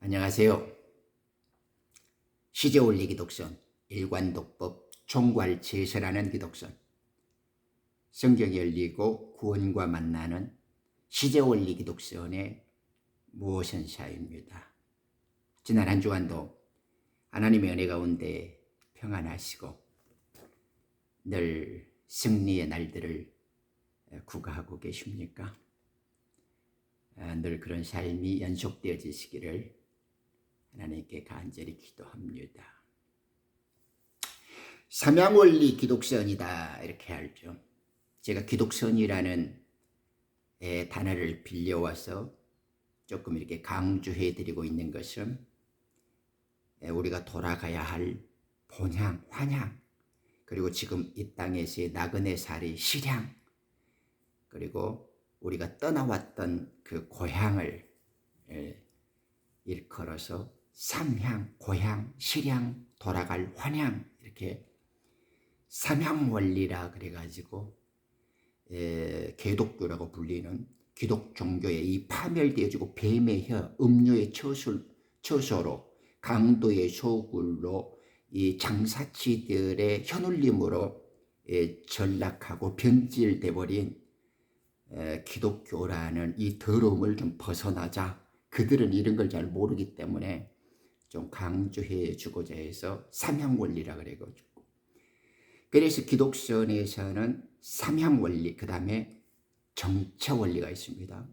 안녕하세요. 시제원리 기독선, 일관독법, 총괄제설하는 기독선, 성경이 열리고 구원과 만나는 시제원리 기독선의 무엇은사입니다. 지난 한 주간도 하나님의 은혜 가운데 평안하시고 늘 승리의 날들을 구가하고 계십니까? 늘 그런 삶이 연속되어지시기를 하나님께 간절히 기도합니다. 삼양원리 기독선이다 이렇게 알죠. 제가 기독선이라는 단어를 빌려와서 조금 이렇게 강조해 드리고 있는 것은 우리가 돌아가야 할 본향, 환향, 그리고 지금 이 땅에서의 나그네 살이 실향, 그리고 우리가 떠나왔던 그 고향을 일컬어서 삼향, 고향, 실향, 돌아갈 환향, 이렇게 삼향원리라 그래가지고 개독교라고 불리는 기독 종교의 이 파멸되어지고 뱀의 혀, 음료의 처소로, 강도의 소굴로, 이 장사치들의 혀눌림으로 전락하고 변질돼 버린 기독교라는 이 더러움을 좀 벗어나자. 그들은 이런 걸 잘 모르기 때문에 좀 강조해 주고자 해서 삼향원리라 그래가지고, 그래서 기독선에서는 삼향원리, 그 다음에 정체원리가 있습니다.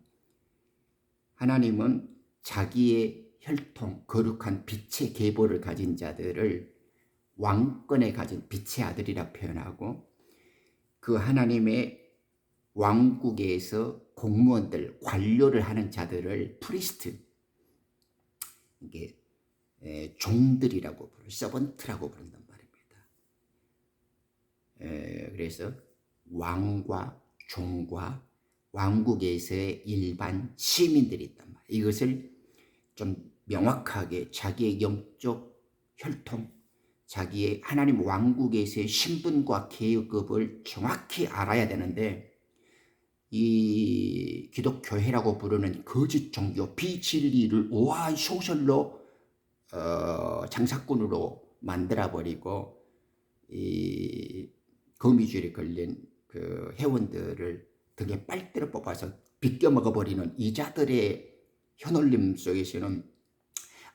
하나님은 자기의 혈통, 거룩한 빛의 계보를 가진 자들을 왕권에 가진 빛의 아들이라 표현하고, 그 하나님의 왕국에서 공무원들, 관료를 하는 자들을 프리스트, 이게 종들이라고 부르고 서번트라고 부른단 말입니다. 그래서 왕과 종과 왕국에서의 일반 시민들이 있단 말이에요. 이것을 좀 명확하게 자기의 영적 혈통, 자기의 하나님 왕국에서의 신분과 계급을 정확히 알아야 되는데, 이 기독교회라고 부르는 거짓 종교, 비진리를 우아한 소설로 장사꾼으로 만들어버리고, 이 거미줄에 걸린 그 회원들을 등에 빨대로 뽑아서 빗겨 먹어버리는 이자들의 혀놀림 속에서는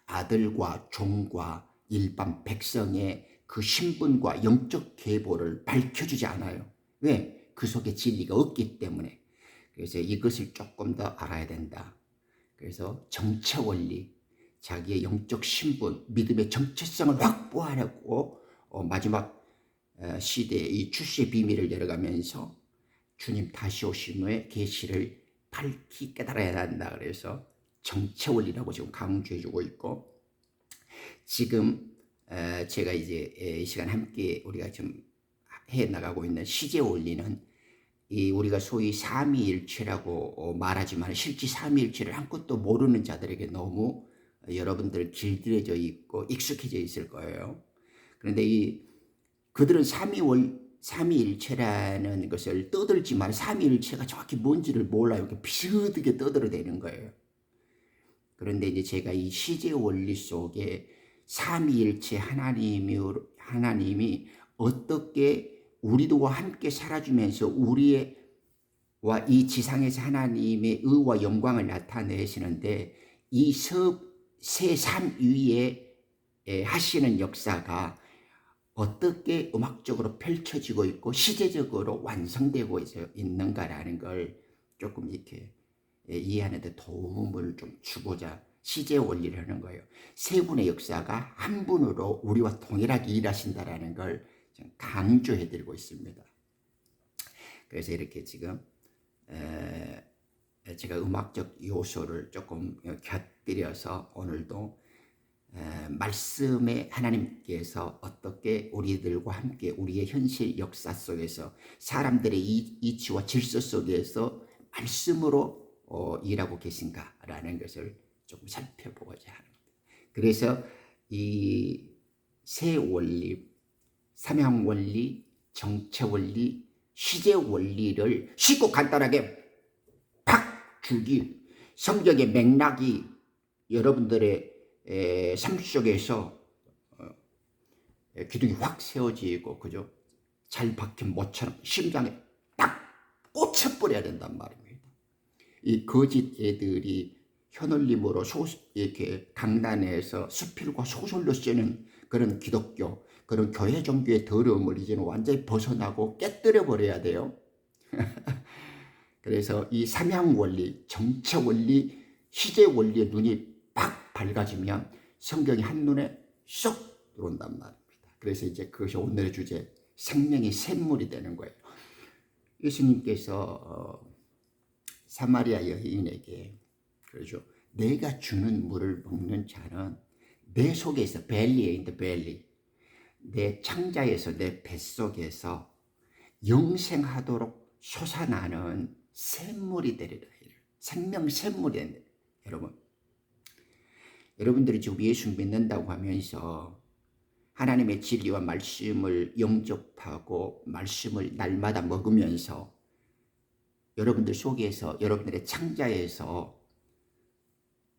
아들과 종과 일반 백성의 그 신분과 영적 계보를 밝혀주지 않아요. 왜? 그 속에 진리가 없기 때문에. 그래서 이것을 조금 더 알아야 된다. 그래서 정체원리, 자기의 영적 신분, 믿음의 정체성을 확보하려고 마지막 시대의 이 출세의 비밀을 열어가면서 주님 다시 오심 후에 계시를 밝히 깨달아야 한다. 그래서 정체원리라고 지금 강조해주고 있고, 지금 제가 이제 이 시간 함께 우리가 좀 해나가고 있는 시제원리는, 이 우리가 소위 삼위일체라고 말하지만 실제 삼위일체를 아무것도 모르는 자들에게 너무 여러분들 길들여져 있고 익숙해져 있을 거예요. 그런데 그들은 삼위일체라는 것을 떠들지만 삼위일체가 정확히 뭔지를 몰라요. 이렇게 비스듬하게 떠들어대는 거예요. 그런데 이제 제가 이 시제원리 속에 삼위일체 하나님이 어떻게 우리들과 함께 살아주면서 우리와 이 지상에서 하나님의 의와 영광을 나타내시는데, 이 세 삼위에 하시는 역사가 어떻게 음악적으로 펼쳐지고 있고 시제적으로 완성되고 있는가라는 걸 조금 이렇게 이해하는 데 도움을 좀 주고자 시제 원리를 하는 거예요. 세 분의 역사가 한 분으로 우리와 동일하게 일하신다라는 걸 강조해 드리고 있습니다. 그래서 이렇게 지금 제가 음악적 요소를 조금 곁들여서 오늘도 말씀에 하나님께서 어떻게 우리들과 함께 우리의 현실 역사 속에서 사람들의 이치와 질서 속에서 말씀으로 일하고 계신가라는 것을 조금 살펴보고자 하는 겁니다. 그래서 이 세 원리, 삼향 원리, 정체 원리, 시제 원리를 쉽고 간단하게 팍 줄기, 성경의 맥락이 여러분들의 삶 속에서 기둥이 확 세워지고 그죠? 잘 박힌 못처럼 심장에 딱 꽂혀버려야 된단 말입니다. 이 거짓 애들이 혀놀림으로 이렇게 강단에서 수필과 소설로 쓰는 그런 기독교, 그런 교회 종교의 더러움을 이제는 완전히 벗어나고 깨뜨려 버려야 돼요. 그래서 이 삼양 원리, 정체 원리, 시제 원리의 눈이 팍 밝아지면 성경이 한눈에 쏙 들어온단 말입니다. 그래서 이제 그것이 오늘의 주제, 생명의 샘물이 되는 거예요. 예수님께서 사마리아 여인에게 그러죠. 내가 주는 물을 먹는 자는 내 속에서 벨리에 있는 벨리, 내 창자에서 내 뱃속에서 영생하도록 솟아나는 샘물이 되리라. 생명 샘물이 되리라. 여러분들이 지금 예수 믿는다고 하면서 하나님의 진리와 말씀을 영접하고 말씀을 날마다 먹으면서 여러분들 속에서, 여러분들의 창자에서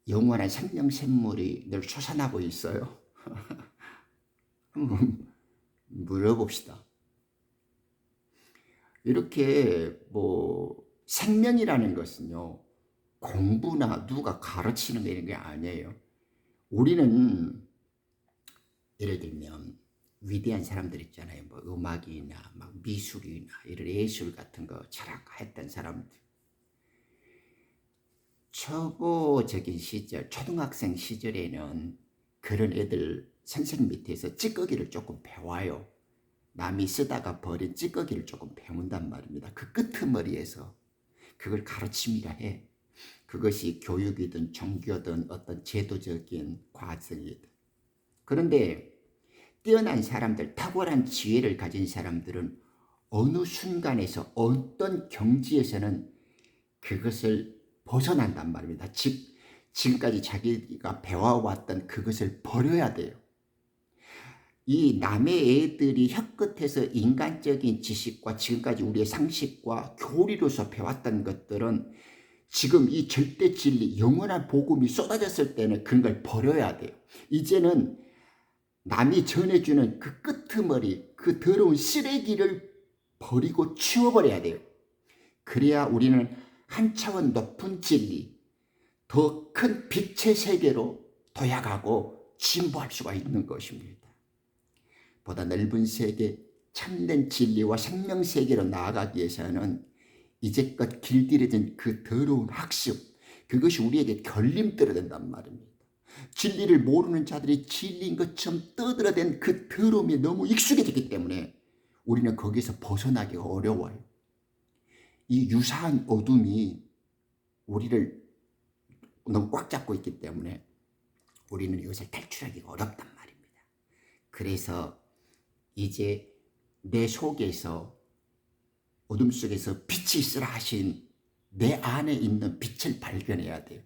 영원한 생명 샘물이 늘 솟아나고 있어요. 한번 물어봅시다. 이렇게 생명이라는 것은요, 공부나 누가 가르치는 게 아니에요. 우리는 예를 들면 위대한 사람들 있잖아요. 음악이나 미술이나 이런 예술 같은 거 철학했던 사람들. 초보적인 시절, 초등학생 시절에는 그런 애들 선생님 밑에서 찌꺼기를 조금 배워요. 남이 쓰다가 버린 찌꺼기를 조금 배운단 말입니다. 그 끄트머리에서 그걸 가르침이라 해. 그것이 교육이든 종교든 어떤 제도적인 과정이든. 그런데 뛰어난 사람들, 탁월한 지혜를 가진 사람들은 어느 순간에서 어떤 경지에서는 그것을 벗어난단 말입니다. 지금까지 자기가 배워왔던 그것을 버려야 돼요. 이 남의 애들이 혀끝에서 인간적인 지식과 지금까지 우리의 상식과 교리로서 배웠던 것들은 지금 이 절대 진리, 영원한 복음이 쏟아졌을 때는 그런 걸 버려야 돼요. 이제는 남이 전해주는 그 끄트머리, 그 더러운 쓰레기를 버리고 치워버려야 돼요. 그래야 우리는 한 차원 높은 진리, 더 큰 빛의 세계로 도약하고 진보할 수가 있는 것입니다. 보다 넓은 세계, 참된 진리와 생명 세계로 나아가기 위해서는 이제껏 길들여진 그 더러운 학습, 그것이 우리에게 결림들어야 된단 말입니다. 진리를 모르는 자들이 진리인 것처럼 떠들어댄 그 더러움에 너무 익숙해졌기 때문에 우리는 거기서 벗어나기가 어려워요. 이 유사한 어둠이 우리를 너무 꽉 잡고 있기 때문에 우리는 이것을 탈출하기가 어렵단 말입니다. 그래서 이제 내 속에서 어둠 속에서 빛이 있으라 하신 내 안에 있는 빛을 발견해야 돼요.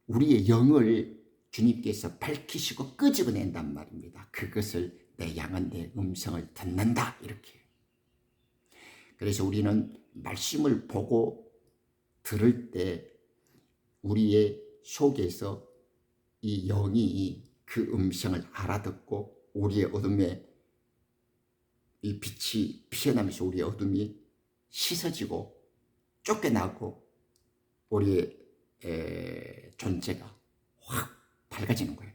우리의 영을 주님께서 밝히시고 끄집어낸단 말입니다. 그것을 내 양은 내 음성을 듣는다 이렇게. 그래서 우리는 말씀을 보고 들을 때 우리의 속에서 이 영이 그 음성을 알아듣고 우리의 어둠에 이 빛이 피어나면서 우리의 어둠이 씻어지고 쫓겨나고 우리의 존재가 확 밝아지는 거예요.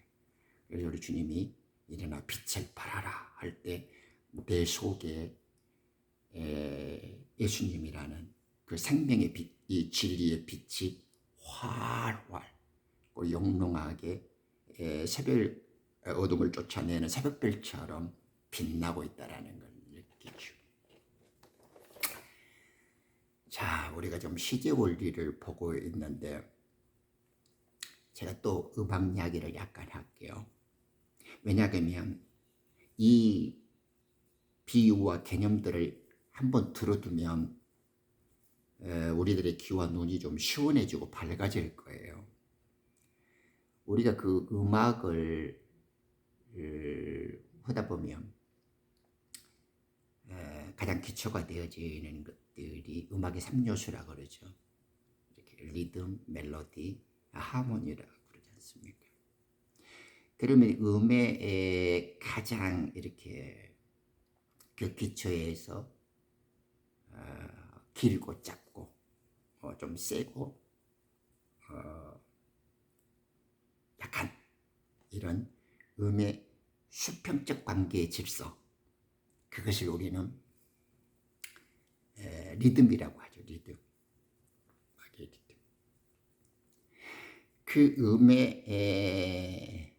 그래서 우리 주님이 일어나 빛을 발하라 할 때 내 속에 예수님이라는 그 생명의 빛, 이 진리의 빛이 활활 영롱하게 새벽 어둠을 쫓아내는 새벽별처럼 빛나고 있다는 걸 느끼죠. 자, 우리가 좀 시제 원리를 보고 있는데 제가 또 음악 이야기를 약간 할게요. 왜냐하면 이 비유와 개념들을 한번 들어두면 우리들의 귀와 눈이 좀 시원해지고 밝아질 거예요. 우리가 그 음악을 하다 보면 가장 기초가 되어지는 것들이 음악의 3요소라고 그러죠. 이렇게 리듬, 멜로디, 하모니라고 그러지 않습니까? 그러면 음의 가장 이렇게 그 기초에서 길고 짧고 좀 세고 약한 이런 음의 수평적 관계의 질서, 그것을 우리는 리듬이라고 하죠. 리듬. 그 음의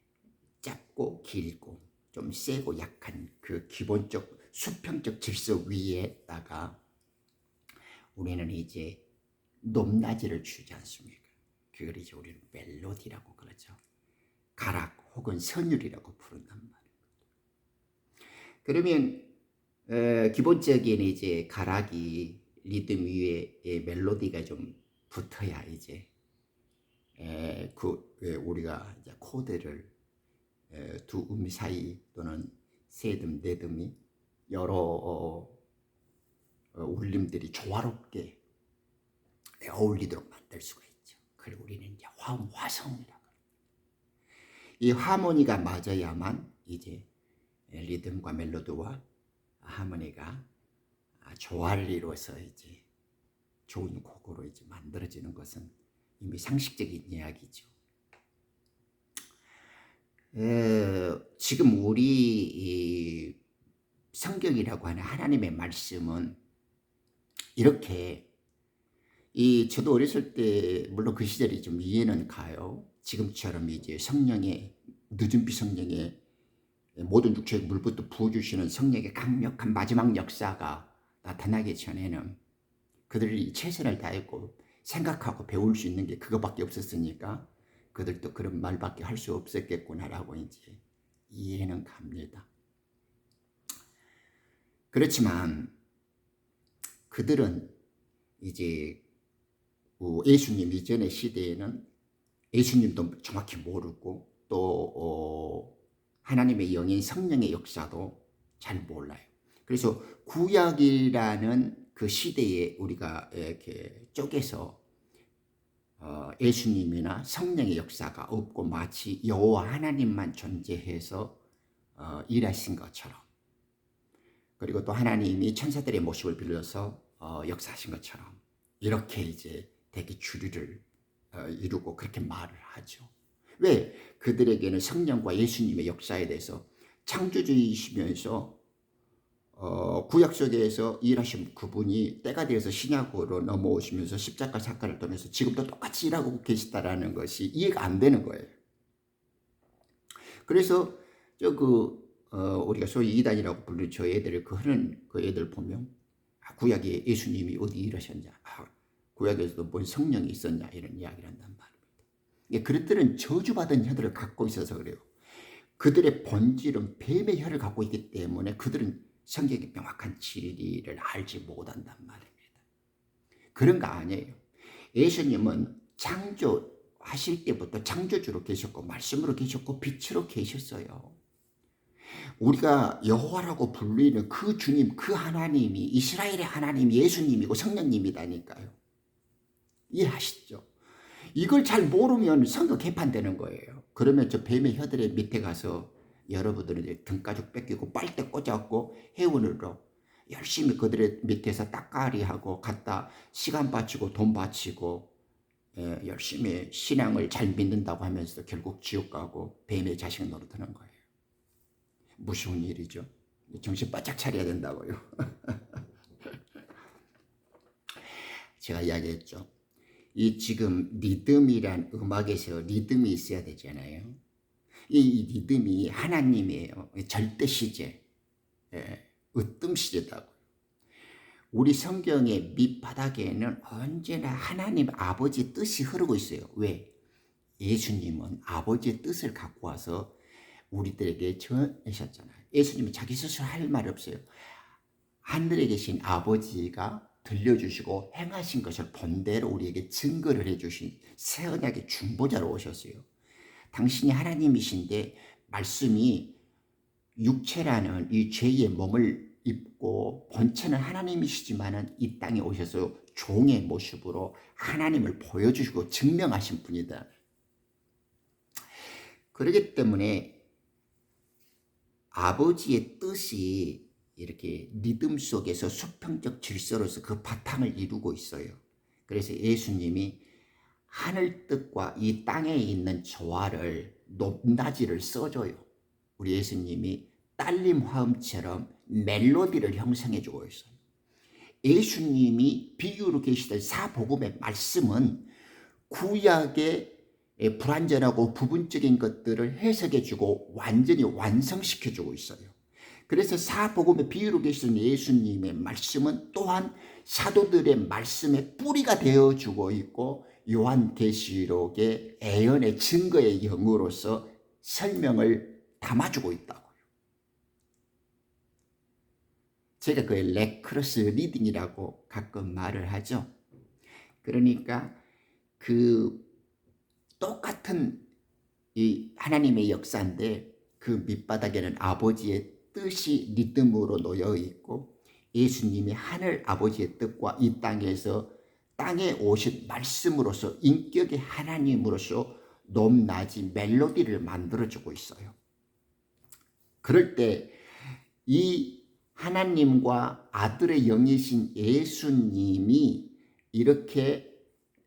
짧고 길고 좀 세고 약한 그 기본적 수평적 질서 위에다가 우리는 이제 높낮이를 주지 않습니까? 그걸 이제 우리는 멜로디라고 그러죠. 가락 혹은 선율이라고 부른단 말이에요. 그러면 기본적인 이제 가락이 리듬 위에 멜로디가 좀 붙어야 이제 우리가 이제 코드를 두 음 사이 또는 세 음, 네 음이 여러 울림들이 조화롭게 어울리도록 만들 수가 있죠. 그리고 우리는 이제 화성이라고. 이 하모니가 맞아야만 이제 리듬과 멜로디와 하모니가 조화를 이루어서 이제 좋은 곡으로 이제 만들어지는 것은 이미 상식적인 이야기죠. 지금 우리 성경이라고 하는 하나님의 말씀은 이렇게 저도 어렸을 때 물론 그 시절이 좀 이해는 가요. 지금처럼 이제 성령의 늦은비 성령의 모든 육체의 물부터 부어주시는 성령의 강력한 마지막 역사가 나타나기 전에는 그들이 최선을 다했고 생각하고 배울 수 있는 게 그거밖에 없었으니까 그들도 그런 말밖에 할 수 없었겠구나라고 이제 이해는 갑니다. 그렇지만 그들은 이제 예수님 이전의 시대에는 예수님도 정확히 모르고 또 하나님의 영인 성령의 역사도 잘 몰라요. 그래서 구약이라는 그 시대에 우리가 이렇게 쪼개서 예수님이나 성령의 역사가 없고 마치 여호와 하나님만 존재해서 일하신 것처럼, 그리고 또 하나님이 천사들의 모습을 빌려서 역사하신 것처럼 이렇게 이제 되게 주류를 이루고 그렇게 말을 하죠. 왜? 그들에게는 성령과 예수님의 역사에 대해서 창조주이시면서 구약 속에서 일하신 그분이 때가 되어서 신약으로 넘어오시면서 십자가 사건을 통해서 지금도 똑같이 일하고 계시다라는 것이 이해가 안 되는 거예요. 그래서 우리가 소위 이단이라고 부르는 저 애들 그 애들 보면 구약에 예수님이 어디 일하셨냐, 구약에서도 뭔 성령이 있었냐 이런 이야기를 한단 말입니다. 그들은 저주받은 혀들을 갖고 있어서 그래요. 그들의 본질은 뱀의 혀를 갖고 있기 때문에 그들은 성경의 명확한 진리를 알지 못한단 말입니다. 그런 거 아니에요. 예수님은 창조하실 때부터 창조주로 계셨고 말씀으로 계셨고 빛으로 계셨어요. 우리가 여호와라고 불리는 그 주님, 그 하나님이 이스라엘의 하나님 예수님이고 성령님이다니까요. 이해하시죠? 이걸 잘 모르면 선거 개판되는 거예요. 그러면 저 뱀의 혀들의 밑에 가서 여러분들이 등가죽 뺏기고 빨대 꽂아갖고 해운으로 열심히 그들의 밑에서 따까리하고 갖다 시간 바치고 돈 바치고 열심히 신앙을 잘 믿는다고 하면서 결국 지옥 가고 뱀의 자식 노릇하는 거예요. 무서운 일이죠. 정신 바짝 차려야 된다고요. 제가 이야기했죠. 이 지금 리듬이란 음악에서 리듬이 있어야 되잖아요. 이 리듬이 하나님이에요. 절대 시제, 으뜸 시제다고요. 우리 성경의 밑바닥에는 언제나 하나님 아버지 뜻이 흐르고 있어요. 왜? 예수님은 아버지의 뜻을 갖고 와서 우리들에게 전하셨잖아요. 예수님은 자기 스스로 할 말 없어요. 하늘에 계신 아버지가 들려주시고 행하신 것을 본대로 우리에게 증거를 해주신 새 언약의 중보자로 오셨어요. 당신이 하나님이신데 말씀이 육체라는 이 죄의 몸을 입고 본체는 하나님이시지만은 이 땅에 오셔서 종의 모습으로 하나님을 보여주시고 증명하신 분이다. 그렇기 때문에 아버지의 뜻이 이렇게 리듬 속에서 수평적 질서로서 그 바탕을 이루고 있어요. 그래서 예수님이 하늘 뜻과 이 땅에 있는 조화를 높낮이를 써줘요. 우리 예수님이 딸림 화음처럼 멜로디를 형성해 주고 있어요. 예수님이 비유로 계시던 사복음의 말씀은 구약의 불완전하고 부분적인 것들을 해석해 주고 완전히 완성시켜 주고 있어요. 그래서 사복음의 비유로 계시던 예수님의 말씀은 또한 사도들의 말씀의 뿌리가 되어주고 있고 요한계시록의 예언의 증거의 영으로서 설명을 담아주고 있다고요. 제가 그 레크로스 리딩이라고 가끔 말을 하죠. 그러니까 그 똑같은 이 하나님의 역사인데 그 밑바닥에는 아버지의 뜻이 리듬으로 놓여 있고 예수님이 하늘 아버지의 뜻과 이 땅에 오신 말씀으로서 인격의 하나님으로서 높낮이 멜로디를 만들어주고 있어요. 그럴 때 이 하나님과 아들의 영이신 예수님이 이렇게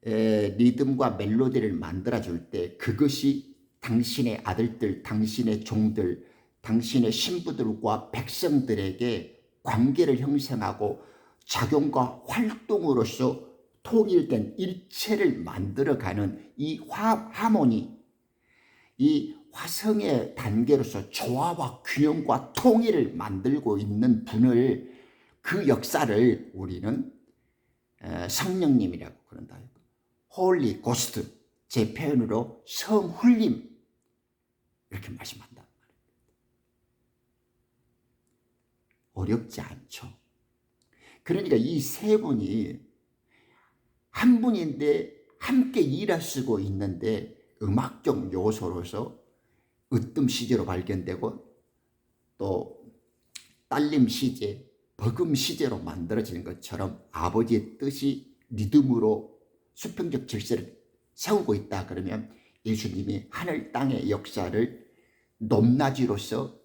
리듬과 멜로디를 만들어줄 때 그것이 당신의 아들들, 당신의 종들, 당신의 신부들과 백성들에게 관계를 형성하고 작용과 활동으로서 통일된 일체를 만들어가는 이 하모니, 이 화성의 단계로서 조화와 균형과 통일을 만들고 있는 분을, 그 역사를 우리는 성령님이라고 그런다. 홀리 고스트, 제 표현으로 성훈림 이렇게 말씀한다. 어렵지 않죠. 그러니까 이 세 분이 한 분인데 함께 일하시고 있는데 음악적 요소로서 으뜸 시제로 발견되고 또 딸림 시제, 버금 시제로 만들어지는 것처럼 아버지의 뜻이 리듬으로 수평적 질서를 세우고 있다. 그러면 예수님이 하늘 땅의 역사를 높낮이로서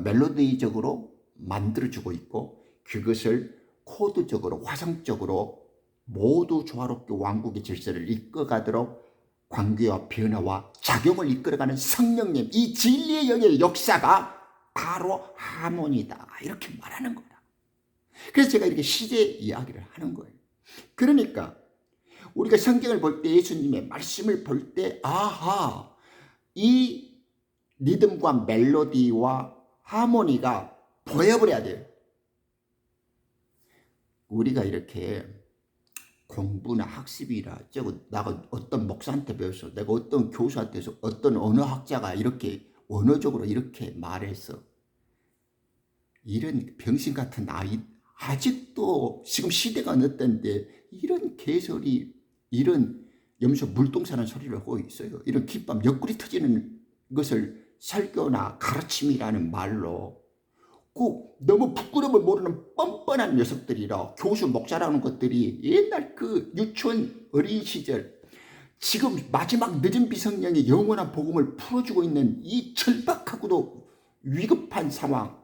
멜로디적으로 만들어주고 있고 그것을 코드적으로 화성적으로 모두 조화롭게 왕국의 질서를 이끌어가도록 관계와 변화와 작용을 이끌어가는 성령님, 이 진리의 영의 역사가 바로 하모니다 이렇게 말하는 거다. 그래서 제가 이렇게 시제 이야기를 하는 거예요. 그러니까 우리가 성경을 볼 때 예수님의 말씀을 볼 때 아하, 이 리듬과 멜로디와 하모니가 보여버려야 돼요. 우리가 이렇게 공부나 학습이라 내가 어떤 목사한테 배웠어, 내가 어떤 교수한테 서 어떤 언어학자가 이렇게 언어적으로 이렇게 말해서 이런 병신 같은 아이 아직도 지금 시대가 어떤데 이런 개소리, 이런 염소 물동사는 소리를 하고 있어요. 이런 깃밥 옆구리 터지는 것을 설교나 가르침이라는 말로 꼭 너무 부끄러움을 모르는 뻔뻔한 녀석들이라, 교수 목사라는 것들이 옛날 그 유치원 어린 시절 지금 마지막 늦은 비성령의 영원한 복음을 풀어주고 있는 이 절박하고도 위급한 상황,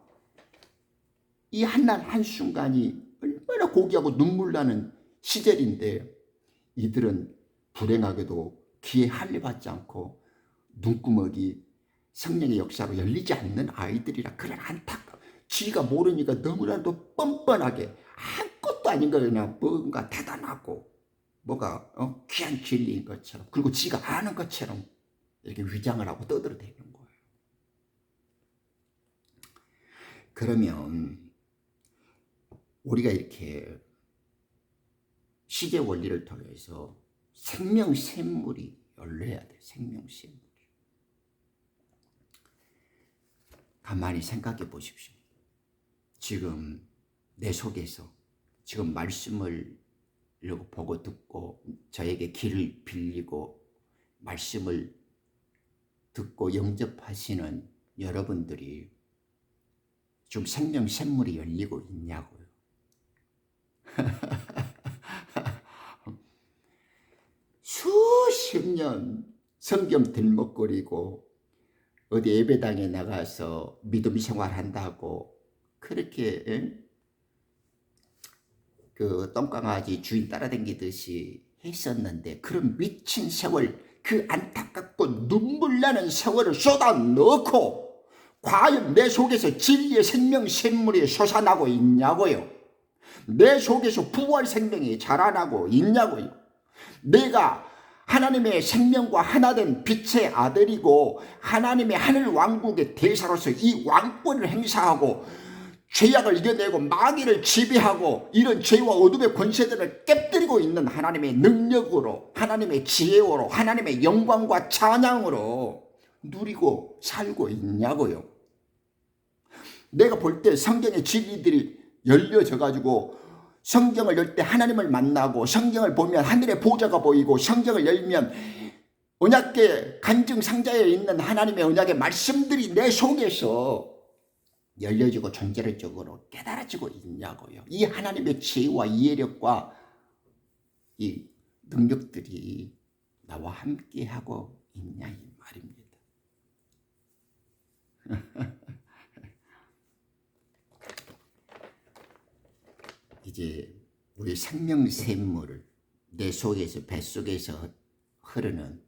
이 한날 한순간이 얼마나 고귀하고 눈물 나는 시절인데 이들은 불행하게도 귀에 할례받지 않고 눈구멍이 성령의 역사로 열리지 않는 아이들이라. 그런 안타까워. 지가 모르니까 너무나도 뻔뻔하게 아무것도 아닌 거 그냥 뭔가 대단하고 뭐가 귀한 진리인 것처럼, 그리고 지가 아는 것처럼 이렇게 위장을 하고 떠들어대는 거예요. 그러면 우리가 이렇게 시제 원리를 통해서 생명샘물이 열려야 돼. 생명샘물이. 가만히 생각해 보십시오. 지금 내 속에서 지금 말씀을 보고 듣고 저에게 길을 빌리고 말씀을 듣고 영접하시는 여러분들이 지금 생명샘물이 열리고 있냐고요. 수십 년 성경 들먹거리고 어디 예배당에 나가서 믿음 생활한다고 그렇게 그 똥강아지 주인 따라다니듯이 했었는데 그런 미친 세월, 그 안타깝고 눈물나는 세월을 쏟아 넣고 과연 내 속에서 진리의 생명 샘물이 솟아나고 있냐고요. 내 속에서 부활 생명이 자라나고 있냐고요. 내가 하나님의 생명과 하나된 빛의 아들이고 하나님의 하늘 왕국의 대사로서 이 왕권을 행사하고 죄악을 이겨내고 마귀를 지배하고 이런 죄와 어둠의 권세들을 깨뜨리고 있는 하나님의 능력으로, 하나님의 지혜로, 하나님의 영광과 찬양으로 누리고 살고 있냐고요. 내가 볼 때 성경의 진리들이 열려져 가지고 성경을 열 때 하나님을 만나고 성경을 보면 하늘의 보좌가 보이고 성경을 열면 언약궤 간증 상자에 있는 하나님의 언약의 말씀들이 내 속에서 열려지고 존재적으로 깨달아지고 있냐고요. 이 하나님의 지혜와 이해력과 이 능력들이 나와 함께하고 있냐 이 말입니다. 이제 우리 생명 샘물을 내 속에서 뱃속에서 흐르는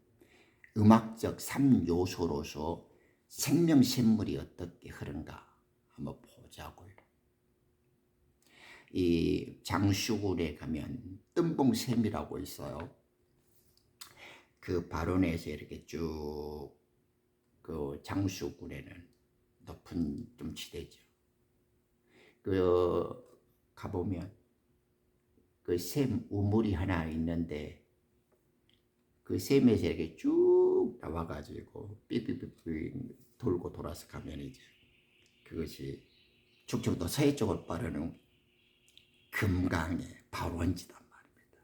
음악적 3요소로서 생명 샘물이 어떻게 흐른가 한번 보자고요. 이 장수군에 가면 뜸봉샘이라고 있어요. 그 발원에서 이렇게 쭉 그 장수군에는 높은 좀 지대죠. 그 가보면 그 샘 우물이 하나 있는데 그 샘에서 이렇게 쭉 나와가지고 삐삐삐삐 돌고 돌아서 가면 이제 그것이 충청도 서해 쪽을 빠르는 금강의 발원지단 말입니다.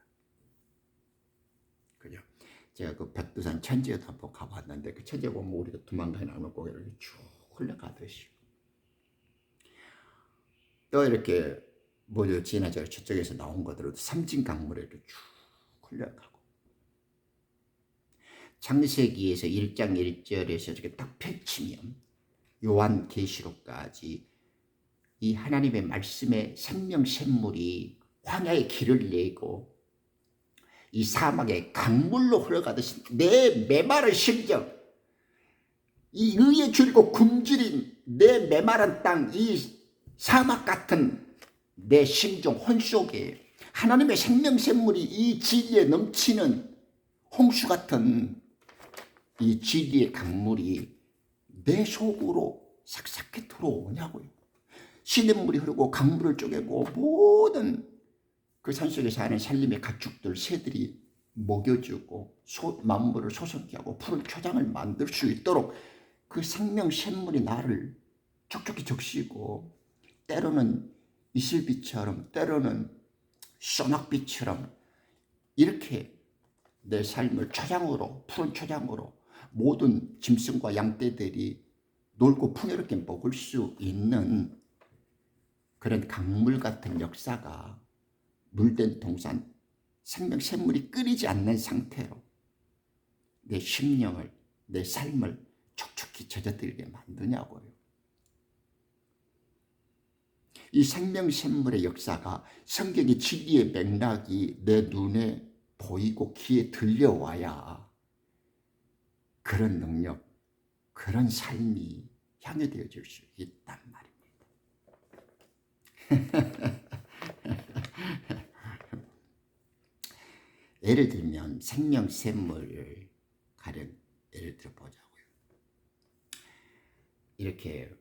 그죠? 제가 그 백두산 천지에도 한번 가봤는데 그 천지에 보면 우리가 두만강에 나오는 고개를 이렇게 쭉 흘러가듯이 또 이렇게 뭐죠? 지나쳐 저쪽에서 나온 것들도 삼진강물에 이렇게 쭉 흘러가고 창세기에서 1장 1절에서 이렇게 딱 펼치면 요한계시록까지 이 하나님의 말씀의 생명 샘물이 황야의 길을 내고 이 사막의 강물로 흘러가듯이 내 메마른 심정, 이 의에 줄이고 굶주린 내 메마른 땅, 이 사막 같은 내 심정 혼 속에 하나님의 생명 샘물이 이 진리에 넘치는 홍수 같은 이 진리의 강물이 내 속으로 삭삭히 들어오냐고요. 시냇물이 흐르고 강물을 쪼개고 모든 그 산속에 사는 산림의 가축들 새들이 먹여주고 만물을 소성케 하고 푸른 초장을 만들 수 있도록 그 생명 샘물이 나를 촉촉히 적시고 때로는 이슬비처럼 때로는 소낙비처럼 이렇게 내 삶을 초장으로 푸른 초장으로 모든 짐승과 양떼들이 놀고 풍요롭게 먹을 수 있는 그런 강물 같은 역사가 물된 동산 생명 샘물이 끓이지 않는 상태로 내 심령을 내 삶을 촉촉히 젖어들게 만드냐고요. 이 생명 샘물의 역사가 성경의 진리의 맥락이 내 눈에 보이고 귀에 들려와야 그런 능력, 그런 삶이 향유되어질 수 있단 말입니다. 예를 들면 생명 샘물을 가령 예를 들어 보자고요. 이렇게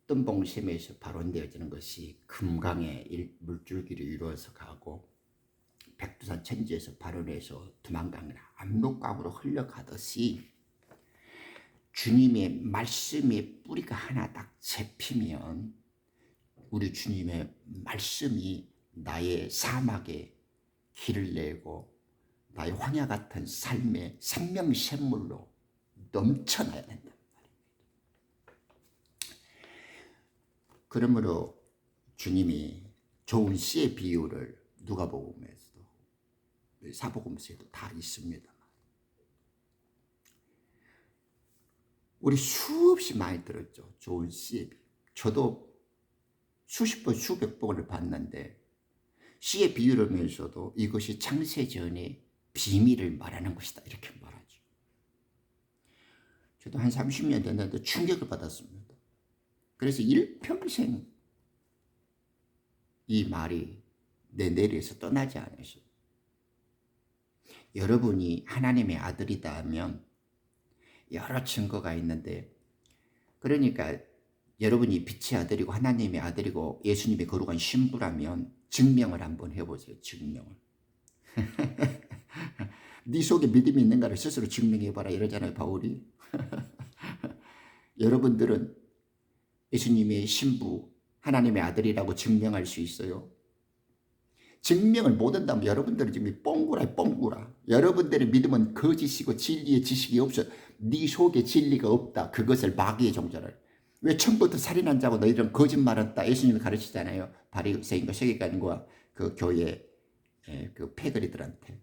뜸봉샘에서 발원되어지는 것이 금강의 물줄기를 이루어서 가고 백두산 천지에서 발원해서 두만강이나 압록강으로 흘러가듯이 주님의 말씀의 뿌리가 하나 딱 잡히면 우리 주님의 말씀이 나의 사막에 길을 내고 나의 황야 같은 삶의 생명 샘물로 넘쳐나야 된다. 그러므로 주님이 좋은 씨의 비유를 누가복음에서도 사복음서에도 다 있습니다. 우리 수없이 많이 들었죠. 좋은 CF이. 저도 수십 번, 수백 번을 봤는데 씨의 비유를 하면서도 이것이 창세전의 비밀을 말하는 것이다 이렇게 말하죠. 저도 한 30년 됐는데 충격을 받았습니다. 그래서 일평생 이 말이 내 뇌리에서 떠나지 않으셔요. 여러분이 하나님의 아들이다 하면 여러 증거가 있는데, 그러니까 여러분이 빛의 아들이고 하나님의 아들이고 예수님의 거룩한 신부라면 증명을 한번 해보세요. 증명을. 네 속에 믿음이 있는가를 스스로 증명해봐라 이러잖아요, 바울이. 여러분들은 예수님의 신부, 하나님의 아들이라고 증명할 수 있어요? 증명을 못한다면 여러분들은 지금 뻥구라요, 뻥구라. 여러분들의 믿음은 거짓이고 진리의 지식이 없어. 네 속에 진리가 없다. 그것을 마귀의 종자를. 왜 처음부터 살인한 자고 너희들은 거짓말했다. 예수님이 가르치잖아요. 바리새인과 세계관과 그 교회 그 패거리들한테.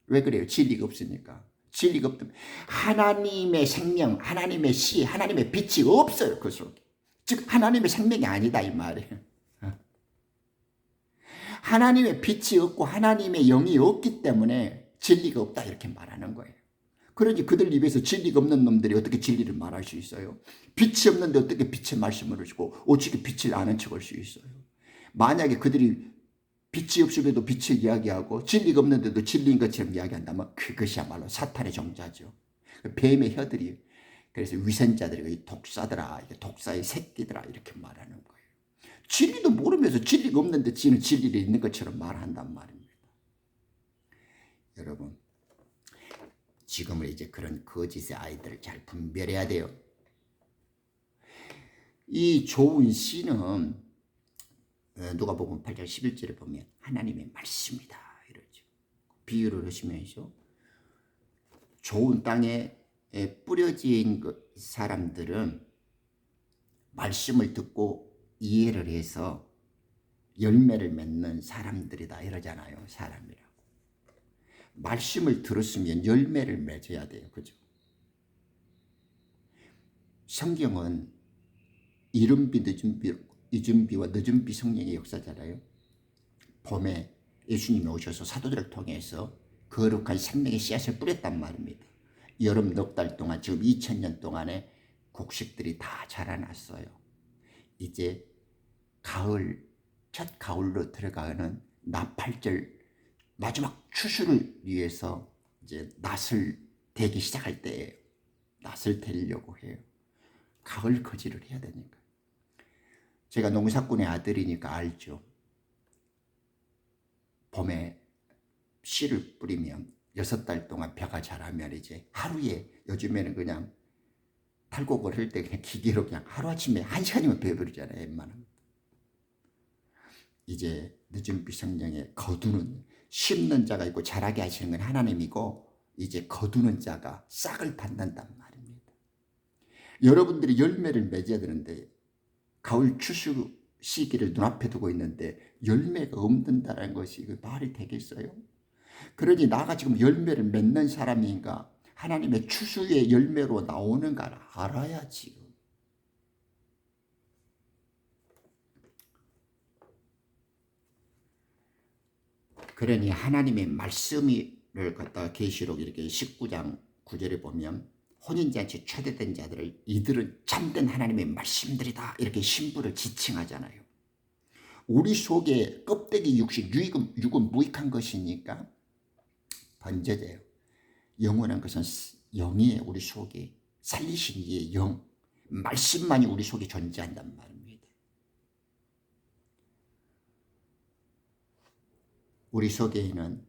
왜 그래요? 진리가 없으니까. 진리가 없다면 하나님의 생명, 하나님의 씨, 하나님의 빛이 없어요. 그 속에. 즉 하나님의 생명이 아니다 이 말이에요. 하나님의 빛이 없고 하나님의 영이 없기 때문에 진리가 없다 이렇게 말하는 거예요. 그러니 그들 입에서 진리가 없는 놈들이 어떻게 진리를 말할 수 있어요? 빛이 없는데 어떻게 빛의 말씀을 하시고 오직 빛을 아는 척할 수 있어요? 만약에 그들이 빛이 없음에도 빛을 이야기하고 진리가 없는데도 진리인 것처럼 이야기한다면 그것이야말로 사탄의 종자죠. 뱀의 혀들이, 그래서 위선자들이 독사들아, 독사의 새끼들아 이렇게 말하는 거예요. 진리도 모르면서 진리가 없는데 지는 진리를 있는 것처럼 말한단 말입니다. 여러분, 지금은 이제 그런 거짓의 아이들을 잘 분별해야 돼요. 이 좋은 씨는 누가복음 8장 11절에 보면 하나님의 말씀이다 이러죠. 비유를 하시면서 좋은 땅에 뿌려진 사람들은 말씀을 듣고 이해를 해서 열매를 맺는 사람들이다 이러잖아요. 사람이라고. 말씀을 들었으면 열매를 맺어야 돼요. 그죠? 성경은 이른비 늦은비와 늦은비 성령의 역사잖아요. 봄에 예수님이 오셔서 사도들을 통해서 거룩한 생명의 씨앗을 뿌렸단 말입니다. 여름 넉 달 동안, 지금 2000년 동안에 곡식들이 다 자라났어요. 이제 가을, 첫 가을로 들어가는 나팔절 마지막 추수를 위해서 이제 낫을 대기 시작할 때 낫을 대려고 해요. 가을 거지를 해야 되니까. 제가 농사꾼의 아들이니까 알죠. 봄에 씨를 뿌리면 6달 동안 벼가 자라면 이제 하루에, 요즘에는 그냥 탈곡을 할 때 그냥 기계로 그냥 하루아침에 1시간이면 베어버리잖아요. 웬만하면. 이제 늦은비 성령에 거두는, 심는 자가 있고 자라게 하시는 건 하나님이고 이제 거두는 자가 싹을 닫는단 말입니다. 여러분들이 열매를 맺어야 되는데 가을 추수 시기를 눈앞에 두고 있는데 열매가 없는다는 것이 말이 되겠어요? 그러니 나가 지금 열매를 맺는 사람인가, 하나님의 추수의 열매로 나오는가를 알아야지. 그러니 하나님의 말씀을 갖다가 계시록 이렇게 19장 9절에 보면 혼인잔치 초대된 자들을 이들은 참된 하나님의 말씀들이다 이렇게 신부를 지칭하잖아요. 우리 속에 껍데기 육신, 육은 무익한 것이니까 번져져요. 영원한 것은 영이에요. 우리 속에 살리신 이의 영, 말씀만이 우리 속에 존재한단 말입니다. 우리 속에는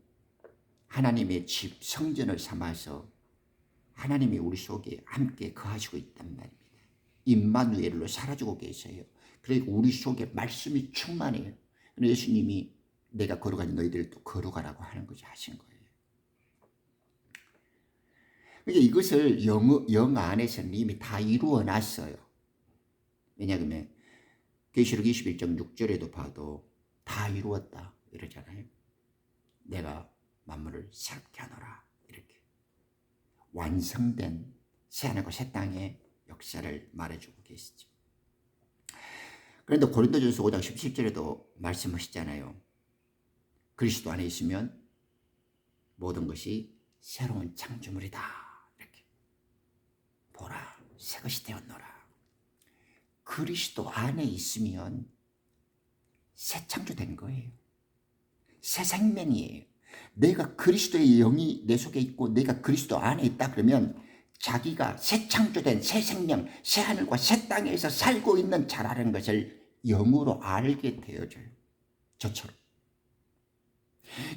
하나님의 집, 성전을 삼아서 하나님이 우리 속에 함께 거하시고 있단 말입니다. 임마누엘로 살아주고 계세요. 그러니까 우리 속에 말씀이 충만해요. 예수님이 내가 걸어가니 너희들도 걸어가라고 하는 것이 하신 거예요. 그러니까 이것을 영 안에서는 이미 다 이루어 놨어요. 왜냐하면 계시록 21장 6절에도 봐도 다 이루었다 이러잖아요. 내가 만물을 새롭게 하노라 이렇게. 완성된 새하늘과 새 땅에 역사를 말해주고 계시죠. 그런데 고린도전서 5장 17절에도 말씀하시잖아요. 그리스도 안에 있으면 모든 것이 새로운 창조물이다. 이렇게 보라, 새 것이 되었노라. 그리스도 안에 있으면 새 창조된 거예요. 새 생명이에요. 내가 그리스도의 영이 내 속에 있고 내가 그리스도 안에 있다 그러면 자기가 새 창조된 새 생명, 새 하늘과 새 땅에서 살고 있는 자라는 것을 영으로 알게 되어져요. 저처럼.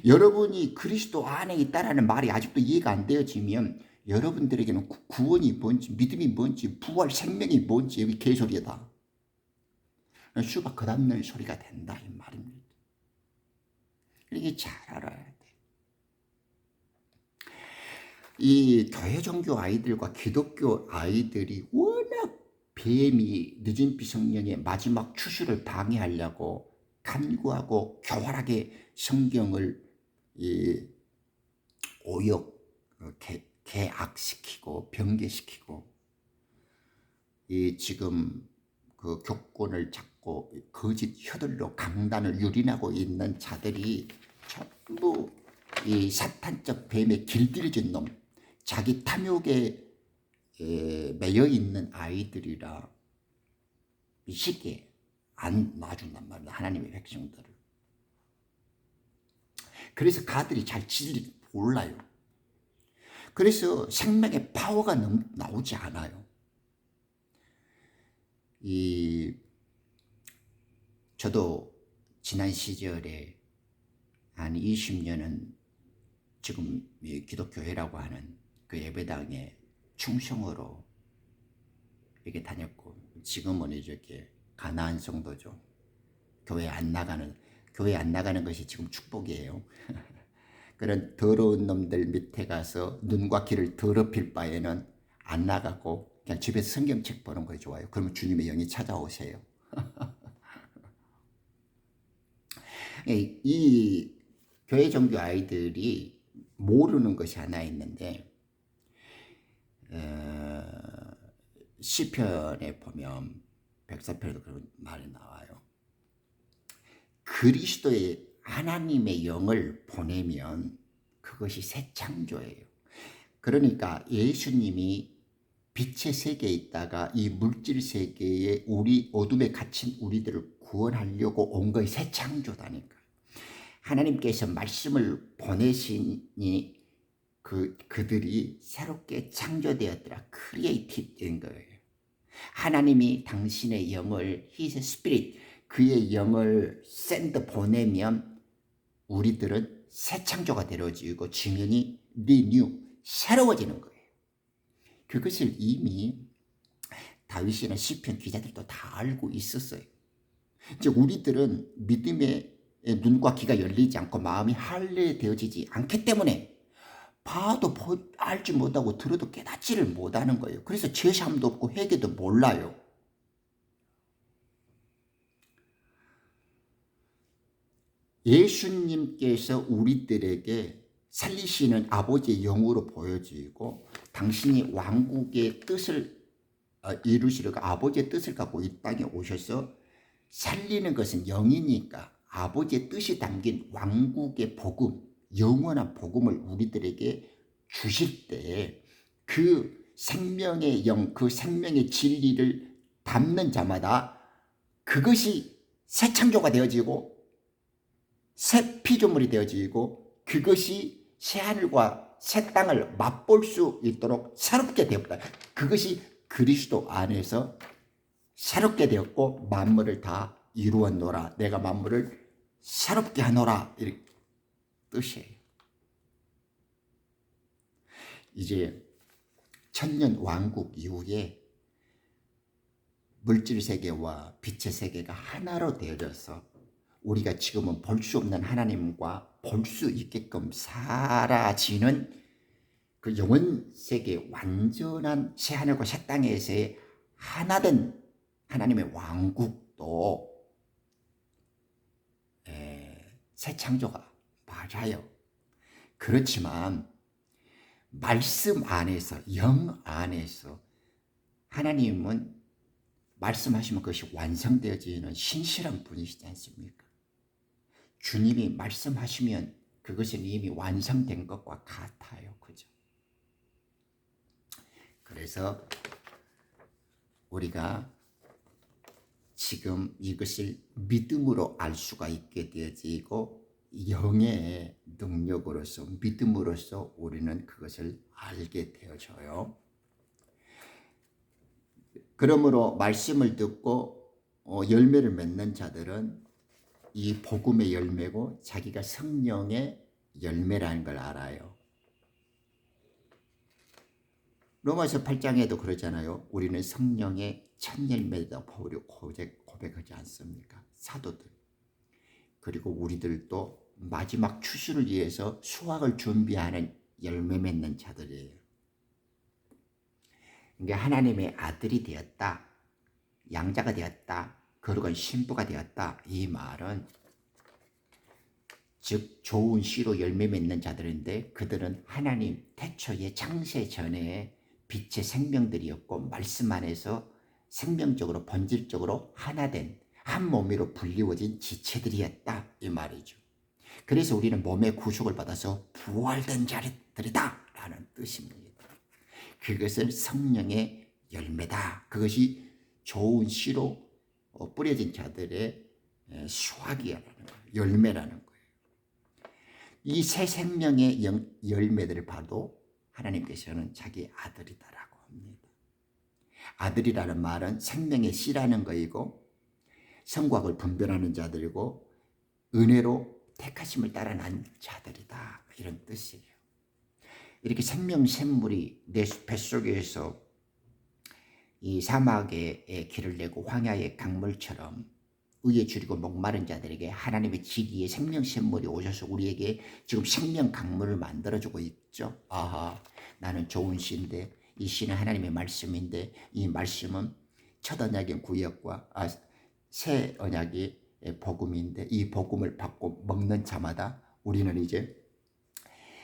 여러분이 그리스도 안에 있다라는 말이 아직도 이해가 안 되어지면 여러분들에게는 구원이 뭔지, 믿음이 뭔지, 부활 생명이 뭔지 여기 개소리다. 수박 거담는 소리가 된다 이 말입니다. 이게 잘 알아야 돼. 이 교회 종교 아이들과 기독교 아이들이 워낙 뱀이 늦은비 성령의 마지막 추수를 방해하려고 간구하고 교활하게 성경을 오역, 개악시키고 변개시키고 지금 그 교권을 잡고 거짓 혀들로 강단을 유린하고 있는 자들이 전부 이 사탄적 뱀에 길들여진 놈, 자기 탐욕에 매여 있는 아이들이라 쉽게 안 놔준단 말이야, 하나님의 백성들을. 그래서 가들이 잘 진리를 몰라요. 그래서 생명의 파워가 나오지 않아요. 저도 지난 시절에 한 20년은 지금 기독교회라고 하는 그 예배당에 충성으로 이렇게 다녔고, 지금은 이렇게 가나안 성도죠. 교회 안 나가는 것이 지금 축복이에요. 그런 더러운 놈들 밑에 가서 눈과 귀를 더럽힐 바에는 안 나가고 그냥 집에서 성경책 보는 거 좋아요. 그러면 주님의 영이 찾아오세요. 이 교회 종교 아이들이 모르는 것이 하나 있는데, 시편에 보면 104편에도 그런 말이 나와요. 그리스도의 하나님의 영을 보내면 그것이 새 창조예요. 그러니까 예수님이 빛의 세계에 있다가 이 물질 세계에 어둠에 갇힌 우리들을 구원하려고 온 것이 새 창조다니까. 하나님께서 말씀을 보내시니 그들이 새롭게 창조되었더라. 크리에이티브 된 거예요. 하나님이 당신의 영을 His Spirit, 그의 영을 보내면 우리들은 새 창조가 되어지고 지면이 리뉴, 새로워지는 거예요. 그것을 이미 다윗이나 시편 기자들도 다 알고 있었어요. 이제 우리들은 믿음의 눈과 귀가 열리지 않고 마음이 할례되어지지 않기 때문에 봐도 알지 못하고 들어도 깨닫지를 못하는 거예요. 그래서 제사함도 없고 회개도 몰라요. 예수님께서 우리들에게 살리시는 아버지의 영으로 보여지고 당신이 왕국의 뜻을 이루시려고 아버지의 뜻을 갖고 이 땅에 오셔서 살리는 것은 영이니까 아버지의 뜻이 담긴 왕국의 복음, 영원한 복음을 우리들에게 주실 때 그 생명의 영, 그 생명의 진리를 담는 자마다 그것이 새 창조가 되어지고 새 피조물이 되어지고 그것이 새 하늘과 새 땅을 맛볼 수 있도록 새롭게 되었다. 그것이 그리스도 안에서 새롭게 되었고 만물을 다 이루었노라. 내가 만물을 새롭게 하노라. 이렇게 뜻이에요. 이제 천년 왕국 이후에 물질 세계와 빛의 세계가 하나로 되어져서 우리가 지금은 볼 수 없는 하나님과 볼 수 있게끔 사라지는 그 영원 세계, 완전한 새 하늘과 새 땅에서의 하나된 하나님의 왕국도 새 창조가 맞아요. 그렇지만 말씀 안에서, 영 안에서 하나님은 말씀하시면 그것이 완성되어지는 신실한 분이시지 않습니까? 주님이 말씀하시면 그것은 이미 완성된 것과 같아요. 그죠? 그래서 우리가 지금 이것을 믿음으로 알 수가 있게 되어지고 영의 능력으로서 믿음으로써 우리는 그것을 알게 되어져요. 그러므로 말씀을 듣고 열매를 맺는 자들은 이 복음의 열매고 자기가 성령의 열매라는 걸 알아요. 로마서 8장에도 그러잖아요. 우리는 성령의 첫 열매다 바울이 고백하지 않습니까? 사도들. 그리고 우리들도 마지막 추수를 위해서 수확을 준비하는 열매 맺는 자들이에요. 그러니까 하나님의 아들이 되었다, 양자가 되었다, 거룩한 신부가 되었다. 이 말은 즉 좋은 씨로 열매 맺는 자들인데 그들은 하나님 태초의 창세 전에 빛의 생명들이었고 말씀 안에서 생명적으로 본질적으로 하나된 한 몸으로 불리워진 지체들이었다. 이 말이죠. 그래서 우리는 몸의 구속을 받아서 부활된 자들이다 라는 뜻입니다. 그것은 성령의 열매다. 그것이 좋은 씨로 뿌려진 자들의 수확이라는 거예요. 열매라는 거예요. 이 새 생명의 열매들을 봐도 하나님께서는 자기 아들이다라고 합니다. 아들이라는 말은 생명의 씨라는 거이고 성곽을 분별하는 자들이고 은혜로 택하심을 따라 난 자들이다. 이런 뜻이에요. 이렇게 생명 샘물이 내 뱃속에서 이 사막의 길을 내고 황야의 강물처럼 의에 줄이고 목마른 자들에게 하나님의 지리의 생명 샘물이 오셔서 우리에게 지금 생명 강물을 만들어주고 있죠. 아하, 나는 좋은 씨인데 이 씨는 하나님의 말씀인데 이 말씀은 첫 언약의 구약과 새 언약의 복음인데 이 복음을 받고 먹는 자마다 우리는 이제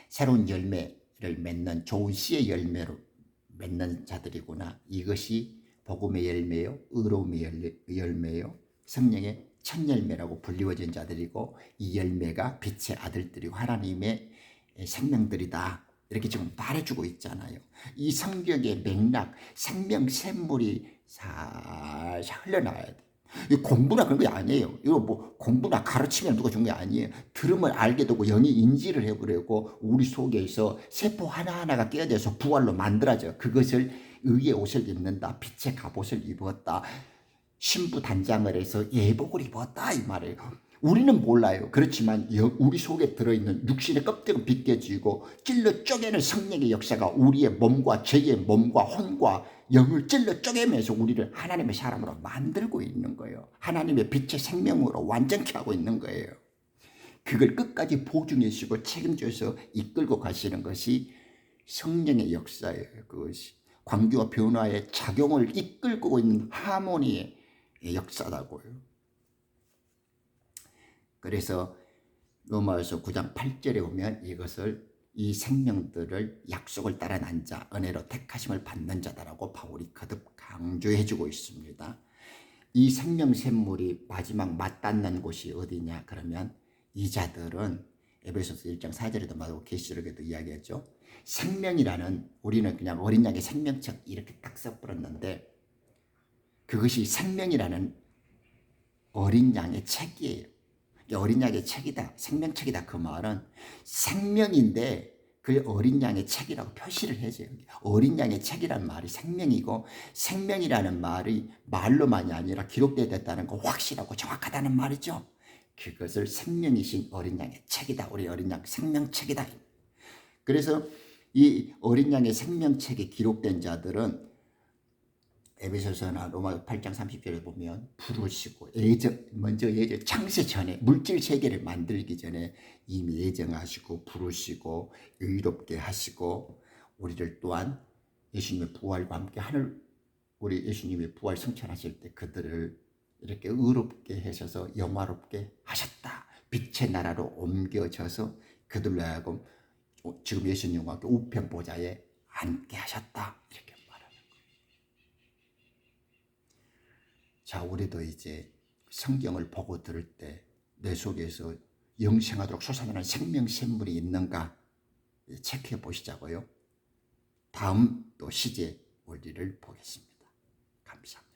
새로운 열매를 맺는 좋은 씨의 열매로 맺는 자들이구나. 이것이 복음의 열매요, 의로움의 열매요, 성령의 첫 열매라고 불리워진 자들이고 이 열매가 빛의 아들들이고 하나님의 생명들이다. 이렇게 지금 말해주고 있잖아요. 이 성경의 맥락, 생명 샘물이 살살 흘러나와야 돼. 이 공부나 그런 게 아니에요. 이거 뭐 공부나 가르치면 누가 준 게 아니에요. 들음을 알게 되고 영이 인지를 해버리고 우리 속에서 세포 하나하나가 깨어져서 부활로 만들어져. 그것을 의의 옷을 입는다. 빛의 갑옷을 입었다. 신부 단장을 해서 예복을 입었다 이 말이에요. 우리는 몰라요. 그렇지만 우리 속에 들어있는 육신의 껍데기가 벗겨지고 찔러 쪼개는 성령의 역사가 우리의 몸과 죄의 몸과 혼과 영을 찔러 쪼개면서 우리를 하나님의 사람으로 만들고 있는 거예요. 하나님의 빛의 생명으로 완전케 하고 있는 거예요. 그걸 끝까지 보증해주시고 책임져서 이끌고 가시는 것이 성령의 역사예요. 그것이 광교와 변화의 작용을 이끌고 있는 하모니의 역사라고요. 그래서 로마서 9장 8절에 보면 이것을 이 생명들을 약속을 따라 난 자, 은혜로 택하심을 받는 자다라고 바울이 거듭 강조해주고 있습니다. 이 생명 샘물이 마지막 맞닿는 곳이 어디냐 그러면 이 자들은 에베소서 1장 4절에도 말하고 계시록에도 이야기했죠. 생명이라는 우리는 그냥 어린 양의 생명책 이렇게 딱 써버렸는데 그것이 생명이라는 어린 양의 책이에요. 어린 양의 책이다. 생명책이다. 그 말은 생명인데 그 어린 양의 책이라고 표시를 해줘요. 어린 양의 책이라는 말이 생명이고 생명이라는 말이 말로만이 아니라 기록되었다는 거 확실하고 정확하다는 말이죠. 그것을 생명이신 어린 양의 책이다. 우리 어린 양 생명책이다. 그래서 이 어린 양의 생명책에 기록된 자들은 에베소서나 로마 8장 30절에 보면 부르시고 먼저 창세 전에 물질 세계를 만들기 전에 이미 예정하시고 부르시고 의롭게 하시고 우리를 또한 예수님의 부활과 함께 우리 예수님의 부활 성천하실 때 그들을 이렇게 의롭게 하셔서 영화롭게 하셨다. 빛의 나라로 옮겨져서 그들로 하여금 지금 예수님과 함께 우편 보좌에 앉게 하셨다. 이렇게 말하는 거예요. 자, 우리도 이제 성경을 보고 들을 때 내 속에서 영생하도록 솟아나는 생명 샘물이 있는가 체크해 보시자고요. 다음 또 시제 원리를 보겠습니다. 감사합니다.